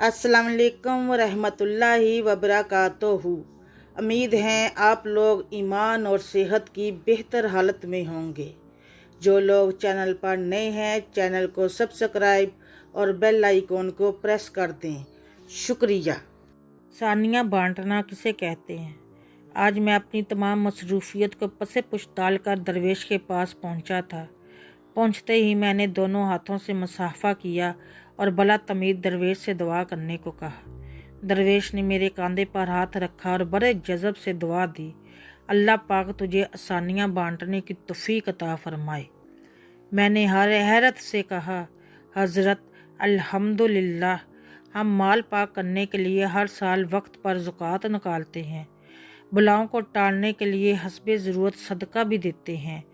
अस्सलाम वालेकुम रहमतुल्लाहि वबरकातुहू। उम्मीद है आप लोग ईमान और सेहत की बेहतर हालत में होंगे। जो लोग चैनल पर नए हैं चैनल को सब्सक्राइब और बेल आइकॉन को प्रेस कर दें, शुक्रिया। सानिया बांटना किसे कहते हैं? आज मैं अपनी तमाम मसरूफियत को पसे पुश डालकर दरवेश के पास पहुंचा था। पहुंचते ही मैंने दोनों हाथों से मुसाफा किया और बला तमीद दरवेश से दुआ करने को कहा। दरवेश ने मेरे कंधे पर हाथ रखा और बड़े जज़ब से दुआ दी, अल्लाह पाक तुझे आसानियाँ बांटने की तौफीक अता फरमाए। मैंने हैरत से कहा, हज़रत अल्हम्दुलिल्लाह, हम माल पाक करने के लिए हर साल वक्त पर ज़कात निकालते हैं, बुलाओं को टालने के लिए हस्बे ज़रूरत सदका भी देते हैं,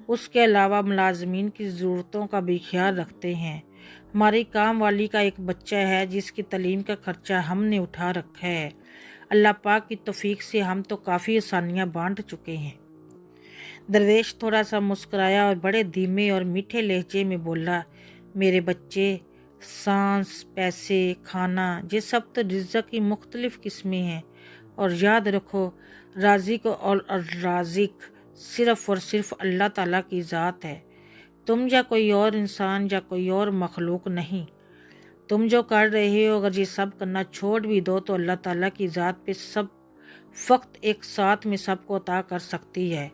उसके अलावा मुलाजमीन की ज़रूरतों का भी ख्याल रखते हैं। हमारी काम वाली का एक बच्चा है जिसकी तालीम का खर्चा हमने उठा रखा है। अल्लाह पाक की तौफीक से हम तो काफ़ी आसानियाँ बांट चुके हैं। दरवेश थोड़ा सा मुस्कुराया और बड़े धीमे और मीठे लहजे में बोला, मेरे बच्चे, सांस, पैसे, खाना, ये सब तो रिज़्क़ की मुख्तलिफ किस्में हैं, और याद रखो राज़िक और राज़िक सिर्फ़ और सिर्फ अल्लाह ताला की ज़ात है। तुम या कोई और इंसान या कोई और मखलूक नहीं। तुम जो कर रहे हो अगर ये सब करना छोड़ भी दो तो अल्लाह ताला की ज़ात पे सब वक्त एक साथ में सबको अता कर सकती है।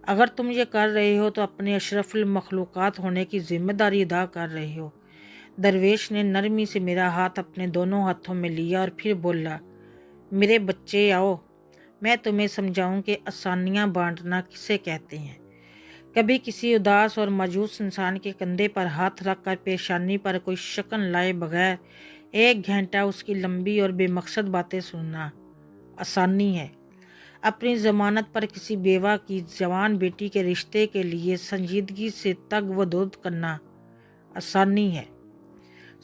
अगर तुम ये कर रहे हो तो अपने अशरफुल मखलूक़ात होने की ज़िम्मेदारी अदा कर रहे हो। दरवेश ने नरमी से मेरा हाथ अपने दोनों हाथों में लिया और फिर बोला, मेरे बच्चे आओ, मैं तुम्हें समझाऊं कि आसानियाँ बांटना किसे कहते हैं। कभी किसी उदास और मायूस इंसान के कंधे पर हाथ रखकर पेशानी पर कोई शकन लाए बगैर 1 घंटा उसकी लंबी और बेमकसद बातें सुनना आसानी है। अपनी ज़मानत पर किसी बेवा की जवान बेटी के रिश्ते के लिए संजीदगी से तग व दोद करना आसानी है।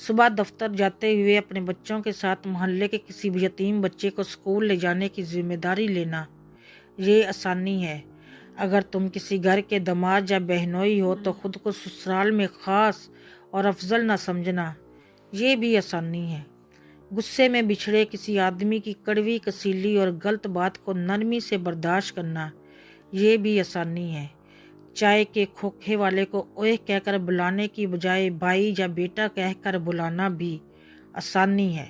सुबह दफ्तर जाते हुए अपने बच्चों के साथ मोहल्ले के किसी भी यतीम बच्चे को स्कूल ले जाने की जिम्मेदारी लेना, ये आसानी है। अगर तुम किसी घर के दामाद या बहनोई हो तो खुद को ससुराल में ख़ास और अफजल ना समझना, ये भी आसानी है। गुस्से में बिछड़े किसी आदमी की कड़वी कसीली और गलत बात को नरमी से बर्दाश्त करना, ये भी आसानी है। चाय के खोखे वाले को ओए कहकर बुलाने की बजाय भाई या बेटा कहकर बुलाना भी आसानी है।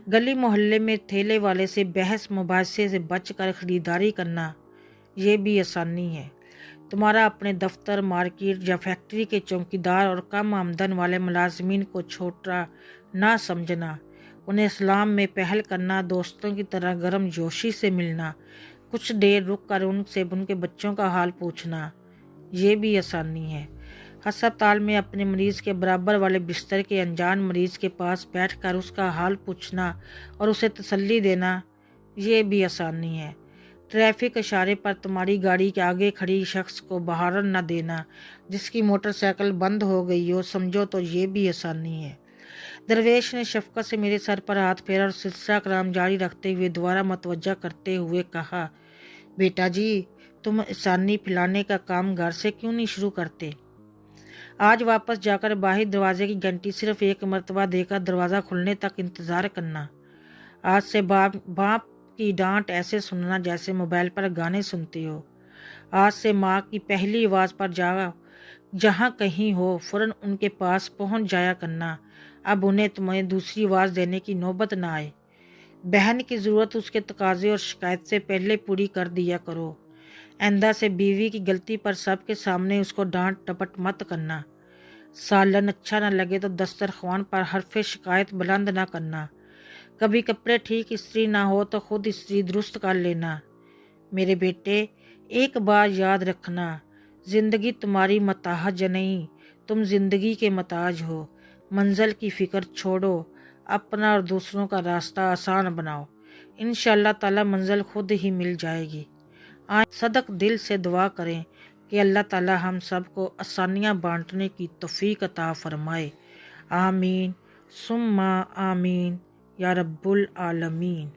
गली मोहल्ले में ठेले वाले से बहस मुबाहिसे से बचकर ख़रीदारी करना, ये भी आसानी है। तुम्हारा अपने दफ्तर, मार्केट या फैक्ट्री के चौकीदार और कम आमदन वाले मुलाजमीन को छोटा ना समझना, उन्हें सलाम में पहल करना, दोस्तों की तरह गर्म जोशी से मिलना, कुछ देर रुक कर उनसे उनके बच्चों का हाल पूछना, ये भी आसानी है। अस्पताल में अपने मरीज़ के बराबर वाले बिस्तर के अनजान मरीज़ के पास बैठकर उसका हाल पूछना और उसे तसल्ली देना, ये भी आसानी है। ट्रैफिक इशारे पर तुम्हारी गाड़ी के आगे खड़ी शख्स को बहारन न देना, जिसकी मोटरसाइकिल बंद हो गई हो समझो तो ये भी आसानी है। दरवेश ने शफकत से मेरे सर पर हाथ फेरा और सिलसिला कलाम जारी रखते हुए दोबारा मतवज्जा करते हुए कहा, बेटा जी, तुम आसानी पिलाने का काम घर से क्यों नहीं शुरू करते? आज वापस जाकर बाहर दरवाजे की घंटी सिर्फ एक मरतबा देकर दरवाज़ा खुलने तक इंतज़ार करना। आज से बाप की डांट ऐसे सुनना जैसे मोबाइल पर गाने सुनती हो। आज से माँ की पहली आवाज़ पर जहाँ कहीं हो फ़ौरन उनके पास पहुँच जाया करना। अब उन्हें तुम्हें दूसरी आवाज़ देने की नौबत ना आए। बहन की ज़रूरत उसके तकाजे और शिकायत से पहले पूरी कर दिया करो। आइंदा से बीवी की गलती पर सबके सामने उसको डांट टपट मत करना। सालन अच्छा न लगे तो दस्तरख्वान पर हरफ शिकायत बुलंद ना करना। कभी कपड़े ठीक इस्त्री ना हो तो खुद इस्त्री दुरुस्त कर लेना। मेरे बेटे, एक बात याद रखना, ज़िंदगी तुम्हारी मताहज नहीं, तुम ज़िंदगी के मताज हो। मंजिल की फ़िक्र छोड़ो, अपना और दूसरों का रास्ता आसान बनाओ। इंशाअल्लाह ताला मंजिल खुद ही मिल जाएगी। आज सदक दिल से दुआ करें कि अल्लाह ताला हम सबको आसानियाँ बांटने की तौफीक अता फरमाए। आमीन सुम्मा आमीन या रब्बुल आलमीन।